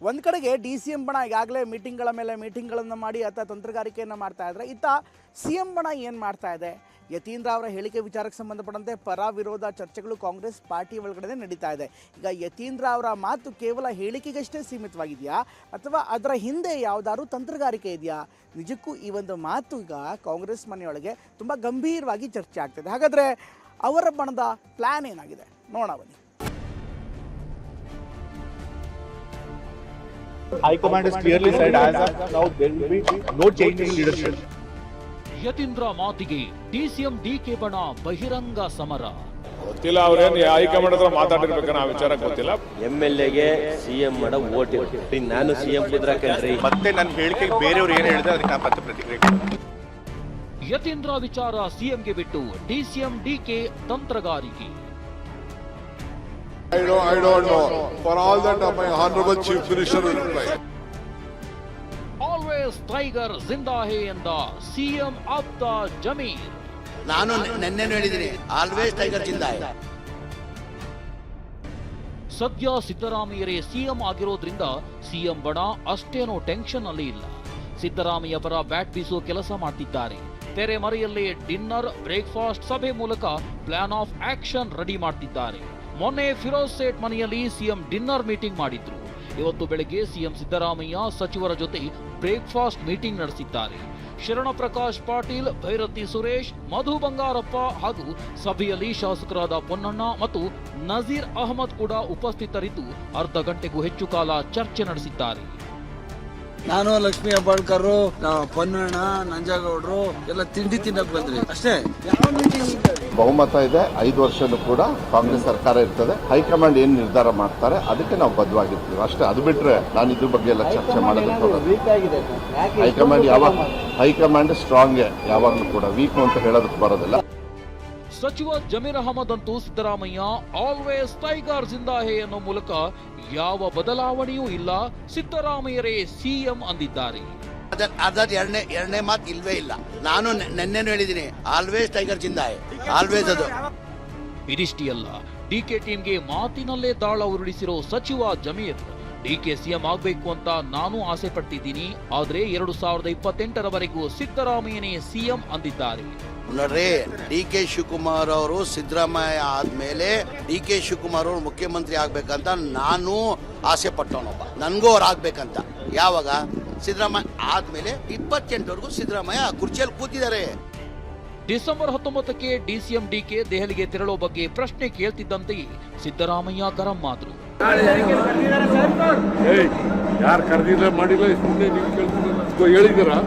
ಒಂದು ಕಡೆಗೆ D C M ಬಣ ಈಗಾಗಲೇ ಮೀಟಿಂಗ್ಗಳ ಮೇಲೆ ಮೀಟಿಂಗ್ಗಳನ್ನು ಮಾಡಿ ಅಥವಾ ತಂತ್ರಗಾರಿಕೆಯನ್ನು ಮಾಡ್ತಾ ಇದ್ದಾರೆ. ಇತ್ತ ಸಿ ಎಂ ಬಣ ಏನು ಮಾಡ್ತಾ ಇದೆ? ಯತೀಂದ್ರ ಅವರ ಹೇಳಿಕೆ ವಿಚಾರಕ್ಕೆ ಸಂಬಂಧಪಟ್ಟಂತೆ ಪರ ವಿರೋಧ ಚರ್ಚೆಗಳು ಕಾಂಗ್ರೆಸ್ ಪಾರ್ಟಿ ಒಳಗಡೆ ನಡೀತಾ ಇದೆ. ಈಗ ಯತೀಂದ್ರ ಅವರ ಮಾತು ಕೇವಲ ಹೇಳಿಕೆಗಷ್ಟೇ ಸೀಮಿತವಾಗಿದೆಯಾ ಅಥವಾ ಅದರ ಹಿಂದೆ ಯಾವುದಾದ್ರೂ ತಂತ್ರಗಾರಿಕೆ ಇದೆಯಾ? ನಿಜಕ್ಕೂ ಈ ಒಂದು ಮಾತು ಈಗ ಕಾಂಗ್ರೆಸ್ ಮನೆಯೊಳಗೆ ತುಂಬ ಗಂಭೀರವಾಗಿ ಚರ್ಚೆ ಆಗ್ತಿದೆ. ಹಾಗಾದರೆ ಅವರ ಬಣದ ಪ್ಲ್ಯಾನ್ ಏನಾಗಿದೆ ನೋಡೋಣ ಬನ್ನಿ. High Command has clearly said as of now there will be no change in leadership. Yathindra ಮಾತಿಗೆ ಡಿಸಿಎಂ ಡಿಕೆ ಬಣ ಬಹಿರಂಗ ಸಮರ. ಗೊತ್ತಿಲ್ಲ, ಅವ್ರೇನು ಹೈಕಮಾಂಡ್ ಹತ್ರ ಮಾತಾಡಿರ್ಬೇಕನ್ನ ಆ ವಿಚಾರ ಗೊತ್ತಿಲ್ಲ. MLAಗೆ ಸಿಎಂ ಮಾಡ ವೋಟ್ ಇರ್ತೀವಿ. ನಾನು ಸಿಎಂ ಕುದ್ರಾಕಂಡ್ರಿ ಮತ್ತೆ ನನ್ನ ಹೇಳಿಕೆಗೆ ಬೇರೆಯವರು ಏನು ಹೇಳಿದ್ರೆ ಅದಕ್ಕೆ ನಾನು ಮತ್ತೆ ಪ್ರತಿಕ್ರಿಯೆ. ಯತೀಂದ್ರ ವಿಚಾರ ಸಿಎಂಗೆ ಬಿಟ್ಟು ಡಿಸಿಎಂ ಡಿಕೆ ತಂತ್ರಗಾರಿಕೆ. I don't know. For all that, my honorable chief minister will reply. Always tiger ಜಿಂದಾ ಹೇ ಎಂದ ಸಿಎಂ ಆಪ್ತ ಜಮೀರ್. ನಾನು ನೆನ್ನೆ ಹೇಳಿದ್ದೀನಿ, ಆಲ್ವೇಸ್ ಟೈಗರ್ ಜಿಂದಾ ಹೇ. ಸದ್ಯ ಸಿದ್ದರಾಮಯ್ಯರೇ ಸಿಎಂ ಆಗಿರೋದ್ರಿಂದ ಸಿಎಂ ಬಣ ಅಷ್ಟೇನೋ ಟೆನ್ಷನ್ ಅಲ್ಲಿ ಇಲ್ಲ. ಸಿದ್ದರಾಮಯ್ಯ ಪರ ಬ್ಯಾಟ್ ಬೀಸೋ ಕೆಲಸ ಮಾಡ್ತಿದ್ದಾರೆ. ತೆರೆ ಮರೆಯಲ್ಲೇ ಡಿನ್ನರ್ ಬ್ರೇಕ್ಫಾಸ್ಟ್ ಸಭೆ ಮೂಲಕ ಪ್ಲಾನ್ ಆಫ್ ಆಕ್ಷನ್ ರೆಡಿ ಮಾಡ್ತಿದ್ದಾರೆ. ಮೊನ್ನೆ ಫಿರೋಜ್ ಸೇಠ್ ಮನೆಯಲ್ಲಿ ಸಿಎಂ ಡಿನ್ನರ್ ಮೀಟಿಂಗ್ ಮಾಡಿದ್ರು. ಇವತ್ತು ಬೆಳಗ್ಗೆ ಸಿಎಂ ಸಿದ್ದರಾಮಯ್ಯ ಸಚಿವರ ಜೊತೆ ಬ್ರೇಕ್ಫಾಸ್ಟ್ ಮೀಟಿಂಗ್ ನಡೆಸಿದ್ದಾರೆ. ಶರಣ ಪ್ರಕಾಶ್ ಪಾಟೀಲ್, ಭೈರತಿ ಸುರೇಶ್, ಮಧು ಬಂಗಾರಪ್ಪ ಹಾಗೂ ಸಭೆಯಲ್ಲಿ ಶಾಸಕರಾದ ಪೊನ್ನಣ್ಣ ಮತ್ತು ನಜೀರ್ ಅಹಮದ್ ಕೂಡ ಉಪಸ್ಥಿತರಿದ್ದು ಅರ್ಧ ಗಂಟೆಗೂ ಹೆಚ್ಚು ಕಾಲ ಚರ್ಚೆ ನಡೆಸಿದ್ದಾರೆ. ನಾನು ಲಕ್ಷ್ಮೀ ಹೆಬ್ಬಾಳ್ಕರ್, ಪೊನ್ನಣ್ಣ, ನಂಜೇಗೌಡರು ಎಲ್ಲ ತಿಂಡಿ ತಿನ್ನಕ್ ಬಂದ್ರಿ ಅಷ್ಟೇ. ಬಹುಮತ ಇದೆ, 5 ವರ್ಷನೂ ಕೂಡ ಕಾಂಗ್ರೆಸ್ ಸರ್ಕಾರ ಇರ್ತದೆ. ಹೈಕಮಾಂಡ್ ಏನ್ ನಿರ್ಧಾರ ಮಾಡ್ತಾರೆ ಅದಕ್ಕೆ ನಾವು ಬದ್ಧವಾಗಿರ್ತೀವಿ ಅಷ್ಟೇ. ಅದು ಬಿಟ್ರೆ ನಾನು ಇದ್ರ ಬಗ್ಗೆ ಎಲ್ಲ ಚರ್ಚೆ ಮಾಡೋದಕ್ಕೆ ಹೈಕಮಾಂಡ್ ಸ್ಟ್ರಾಂಗ್, ಯಾವಾಗಲೂ ಕೂಡ ವೀಕ್ ಅಂತ ಹೇಳೋದಕ್ಕೆ ಬರೋದಿಲ್ಲ. ಸಚಿವ ಜಮೀರ್ ಅಹಮದ್ ಅಂತೂ ಸಿದ್ದರಾಮಯ್ಯ ಆಲ್ವೇಸ್ ಟೈಗರ್ ಜಿಂದಾ ಹೇ ಅನ್ನೋ ಮೂಲಕ ಯಾವ ಬದಲಾವಣೆಯೂ ಇಲ್ಲ, ಸಿದ್ದರಾಮಯ್ಯರೇ ಸಿಎಂ ಅಂದಿದ್ದಾರೆ. ಅದರ ಎರಡನೇ ಮಾತು ಇಲ್ವೇ ಇಲ್ಲ. ನಾನು ನೆನ್ನೆ ಹೇಳಿದ್ದೀನಿ, ಆಲ್ವೇಸ್ ಟೈಗರ್ ಜಿಂದಾ ಹೇ, ಆಲ್ವೇಸ್. ಅದು ಇದಿಷ್ಟೇ ಅಲ್ಲ, ಡಿಕೆ ಟೀಮ್ಗೆ ಮಾತಿನಲ್ಲೇ ದಾಳ ಉರುಳಿಸಿರೋ ಸಚಿವ ಜಮೀರ್, ಡಿಕೆ ಸಿಎಂ ಆಗ್ಬೇಕು ಅಂತ ನಾನು ಆಸೆ ಪಡ್ತಿದ್ದೀನಿ, ಆದ್ರೆ 2028ರವರೆಗೂ ಸಿದ್ದರಾಮಯ್ಯನೇ ಸಿಎಂ ಅಂದಿದ್ದಾರೆ. ನೋಡ್ರಿ, ಡಿ.ಕೆ. ಶಿವಕುಮಾರ್ ಅವರು ಸಿದ್ದರಾಮಯ್ಯ ಆದ್ಮೇಲೆ ಡಿ.ಕೆ. ಶಿವಕುಮಾರ್ ಅವರು ಮುಖ್ಯಮಂತ್ರಿ ಆಗ್ಬೇಕಂತ ನಾನು ಆಸೆ ಪಟ್ಟವನೊಬ್ಬ. ನನ್ಗೂ ಅವ್ರು ಆಗ್ಬೇಕಂತ. ಯಾವಾಗ? ಸಿದ್ದರಾಮಯ್ಯ ಆದ್ಮೇಲೆ 28ವರೆಗೂ ಸಿದ್ದರಾಮಯ್ಯ ಕುರ್ಚಿಯಲ್ಲಿ ಕೂತಿದ್ದಾರೆ. ಡಿಸೆಂಬರ್ 19ಕ್ಕೆ ಡಿಸಿಎಂ ಡಿಕೆ ದೆಹಲಿಗೆ ತೆರಳೋ ಬಗ್ಗೆ ಪ್ರಶ್ನೆ ಕೇಳ್ತಿದ್ದಂತೆಯೇ ಸಿದ್ದರಾಮಯ್ಯ ಗರಂ ಆದ್ರು. ಯಾರು ಕರೆದಿಲ್ಲ ಮಾಡಿಲ್ಲ, ಸುಮ್ಮನೆ ನೀವು ಕೇಳ್ತಿದ್ದೀರ, ಹೇಳಿದಾರಾ?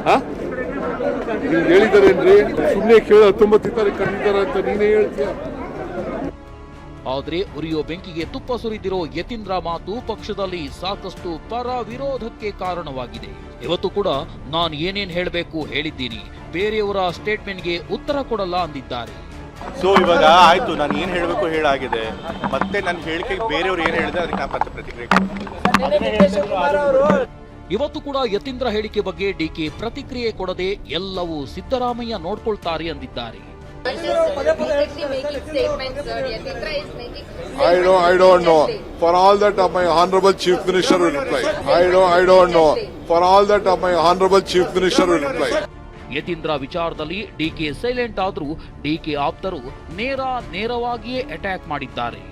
ನೀವು ಹೇಳಿದಾರೇನ್ರಿ? ಸುಮ್ಮನೆ ಕೇಳ 19 ತಾರೀಕು ಕರೆದಿದ್ದಾರ ಅಂತ ನೀನೇ ಹೇಳ್ತೀಯ. ಆದ್ರೆ ಉರಿಯೋ ಬೆಂಕಿಗೆ ತುಪ್ಪ ಸುರಿದಿರೋ ಯತೀಂದ್ರ ಮಾತು ಪಕ್ಷದಲ್ಲಿ ಸಾಕಷ್ಟು ಪರ ವಿರೋಧಕ್ಕೆ ಕಾರಣವಾಗಿದೆ. ಇವತ್ತು ಕೂಡ ನಾನು ಏನೇನ್ ಹೇಳಬೇಕು ಹೇಳಿದ್ದೀನಿ, ಬೇರೆಯವರ ಸ್ಟೇಟ್ಮೆಂಟ್ಗೆ ಉತ್ತರ ಕೊಡಲ್ಲ ಅಂದಿದ್ದಾರೆ. ಸೊ ಇವಾಗ ಆಯ್ತು, ನಾನು ಏನ್ ಹೇಳಬೇಕು ಹೇಳಾಗಿದೆ. ಮತ್ತೆ ನನ್ನ ಹೇಳಿಕೆಗೆ ಬೇರೆಯವರು ಏನು ಹೇಳಿದ್ರೆ ಅದಕ್ಕೆ ನಾನು ಮತ್ತೆ ಪ್ರತಿಕ್ರಿಯೆ. ಇವತ್ತು ಕೂಡ ಯತೀಂದ್ರ ಹೇಳಿಕೆ ಬಗ್ಗೆ ಡಿಕೆ ಪ್ರತಿಕ್ರಿಯೆ ಕೊಡದೆ ಎಲ್ಲವೂ ಸಿದ್ದರಾಮಯ್ಯ ನೋಡ್ಕೊಳ್ತಾರೆ ಅಂದಿದ್ದಾರೆ. I don't know. For all that, my honorable chief minister will reply. I don't know. For all that, my honorable chief minister will reply. Yathindra ವಿಚಾರದಲ್ಲಿ ಡಿಕೆ ಸೈಲೆಂಟ್ ಆದ್ರೂ ಡಿಕೆ ಆಪ್ತರು ನೇರವಾಗಿಯೇ ಅಟ್ಯಾಕ್ ಮಾಡಿದ್ದಾರೆ.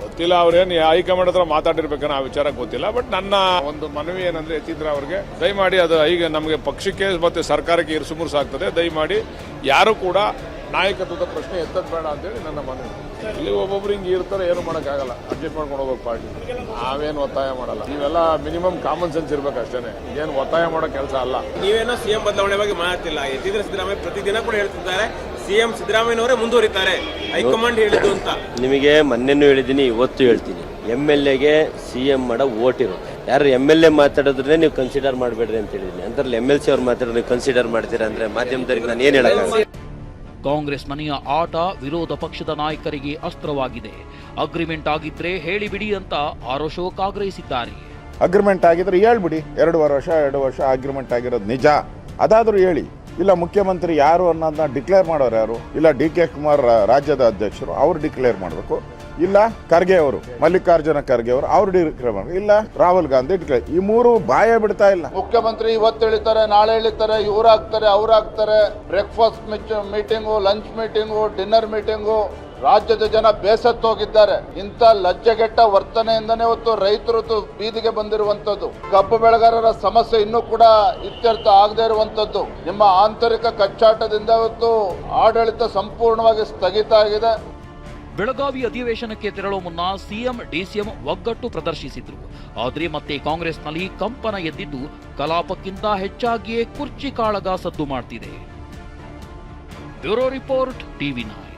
ಗೊತ್ತಿಲ್ಲ, ಅವ್ರೇನು ಹೈಕಮಾಂಡ್ ಹತ್ರ ಮಾತಾಡಿರ್ಬೇಕನ್ನ ಆ ವಿಚಾರ ಗೊತ್ತಿಲ್ಲ. ಬಟ್ ನನ್ನ ಒಂದು ಮನವಿ ಏನಂದ್ರೆ, ಯತೀಂದ್ರ ಅವ್ರಿಗೆ ದಯಮಾಡಿ ಅದು ಈಗ ನಮಗೆ ಪಕ್ಷಕ್ಕೆ ಮತ್ತೆ ಸರ್ಕಾರಕ್ಕೆ ಇರುಸುಮುರುಸು ಆಗ್ತದೆ. ದಯಮಾಡಿ ಯಾರು ಕೂಡ ನಾಯಕತ್ವದ ಪ್ರಶ್ನೆ ಎತ್ತದ್ ಬೇಡ ಅಂತೇಳಿ ನನ್ನ ಮನವಿ. ಇಲ್ಲಿ ಒಬ್ಬೊಬ್ರು ಹಿಂಗೆ ಇರ್ತಾರೆ, ಏನು ಮಾಡೋಕ್ಕಾಗಲ್ಲ, ಅಡ್ಜಸ್ಟ್ ಮಾಡ್ಕೊಂಡು ಹೋಗ್ಬೇಕು ಪಾರ್ಟಿ. ನಾವೇನು ಒತ್ತಾಯ ಮಾಡಲ್ಲ. ನೀವೆಲ್ಲ ಮಿನಿಮಮ್ ಕಾಮನ್ ಸೆನ್ಸ್ ಇರ್ಬೇಕು ಅಷ್ಟೇನೆ, ಏನು ಒತ್ತಾಯ ಮಾಡೋ ಕೆಲಸ ಅಲ್ಲ. ನೀವೇನೋ ಸಿಎಂ ಬದಲಾವಣೆ ಬಗ್ಗೆ ಮಾತಿಲ್ಲ. ಯತೀಂದ್ರ ಸಿದ್ದರಾಮಯ್ಯ ಪ್ರತಿದಿನ ಕೂಡ ಹೇಳ್ತಿದ್ದಾರೆ, ಸಿಎಂ ಸಿದ್ದರಾಮಯ್ಯನವರೇ ಮುಂದುವರಿತಾರೆ, ಹೈಕಮಾಂಡ್ ಹೇಳಿದ್ದು ಅಂತ. ನಿಮಗೆ ಮೊನ್ನೆನೂ ಹೇಳಿದ್ದೀನಿ, ಇವತ್ತು ಹೇಳ್ತೀನಿ, MLAಗೆ ಸಿಎಂ ಮಾಡ ವೋಟ್ ಇರುತ್ತೆ. ಯಾರು MLA ಮಾತಾಡಿದ್ರೆ ನೀವು ಕನ್ಸಿಡರ್ ಮಾಡಬೇಡ್ರಿ ಅಂತ ಹೇಳಿದ್ದೀನಿ. ಅಂತರಲ್ಲಿ MLC ಅವ್ರು ಮಾತಾಡೋದು ನೀವು ಕನ್ಸಿಡರ್ ಮಾಡ್ತೀರಾ ಅಂದ್ರೆ ಮಾಧ್ಯಮದವರಿಗೆ ನಾನು ಏನು ಹೇಳಕ್ಕಾಗಲ್ಲ. ಕಾಂಗ್ರೆಸ್ ಮನೆಯ ಆಟ ವಿರೋಧ ಪಕ್ಷದ ನಾಯಕರಿಗೆ ಅಸ್ತ್ರವಾಗಿದೆ. ಅಗ್ರಿಮೆಂಟ್ ಆಗಿದ್ರೆ ಹೇಳಿಬಿಡಿ ಅಂತ ಆರ್ ಅಶೋಕ್ ಆಗ್ರಹಿಸಿದ್ದಾರೆ. ಅಗ್ರಿಮೆಂಟ್ ಆಗಿದ್ರೆ ಹೇಳ್ಬಿಡಿ, 2 ವರ್ಷ ಅಗ್ರಿಮೆಂಟ್ ಆಗಿರೋದು ನಿಜ, ಅದಾದ್ರೂ ಹೇಳಿ. ಇಲ್ಲ ಮುಖ್ಯಮಂತ್ರಿ ಯಾರು ಅನ್ನೋದನ್ನ ಡಿಕ್ಲೇರ್ ಮಾಡೋರು ಯಾರು? ಇಲ್ಲ ಡಿ ಕೆ ಕುಮಾರ್ ರಾಜ್ಯದ ಅಧ್ಯಕ್ಷರು, ಅವ್ರು ಡಿಕ್ಲೇರ್ ಮಾಡಬೇಕು. ಇಲ್ಲ ಖರ್ಗೆ ಅವರು, ಮಲ್ಲಿಕಾರ್ಜುನ ಖರ್ಗೆ ಅವರು, ಅವ್ರು ಡಿಕ್ಲೇರ್ ಮಾಡ್ಬೇಕು, ಇಲ್ಲ ರಾಹುಲ್ ಗಾಂಧಿ ಡಿಕ್ಲೇರ್. ಈ ಮೂರು ಬಾಯ ಬಿಡ್ತಾ ಇಲ್ಲ. ಮುಖ್ಯಮಂತ್ರಿ ಇವತ್ತು ಹೇಳಿದ್ದಾರೆ, ನಾಳೆ ಹೇಳಿದ್ದಾರೆ, ಇವ್ರಾಗ್ತಾರೆ ಅವ್ರಾಗ್ತಾರೆ. Breakfast meeting, lunch meeting, dinner meeting. ರಾಜ್ಯದ ಜನ ಬೇಸತ್ತೋಗಿದ್ದಾರೆ. ಇಂಥ ಲಜ್ಜೆಗೆಟ್ಟ ವರ್ತನೆಯಿಂದನೇ ಇವತ್ತು ರೈತರು ಬೀದಿಗೆ ಬಂದಿರುವಂತದ್ದು. ಕಬ್ಬು ಬೆಳೆಗಾರರ ಸಮಸ್ಯೆ ಇನ್ನೂ ಕೂಡ ಇತ್ಯರ್ಥ ಆಗದೇ ಇರುವಂತದ್ದು. ನಿಮ್ಮ ಆಂತರಿಕ ಕಚ್ಚಾಟದಿಂದ ಇವತ್ತು ಆಡಳಿತ ಸಂಪೂರ್ಣವಾಗಿ ಸ್ಥಗಿತ ಆಗಿದೆ. ಬೆಳಗಾವಿ ಅಧಿವೇಶನಕ್ಕೆ ತೆರಳುವ ಮುನ್ನ ಸಿಎಂ ಡಿಸಿಎಂ ಒಗ್ಗಟ್ಟು ಪ್ರದರ್ಶಿಸಿದ್ರು. ಆದರೆ ಮತ್ತೆ ಕಾಂಗ್ರೆಸ್ನಲ್ಲಿ ಕಂಪನ ಎದ್ದಿದ್ದು ಕಲಾಪಕ್ಕಿಂತ ಹೆಚ್ಚಾಗಿಯೇ ಕುರ್ಚಿ ಕಾಳಗ ಸದ್ದು ಮಾಡ್ತಿದೆ. Bureau report, ಟಿವಿ9.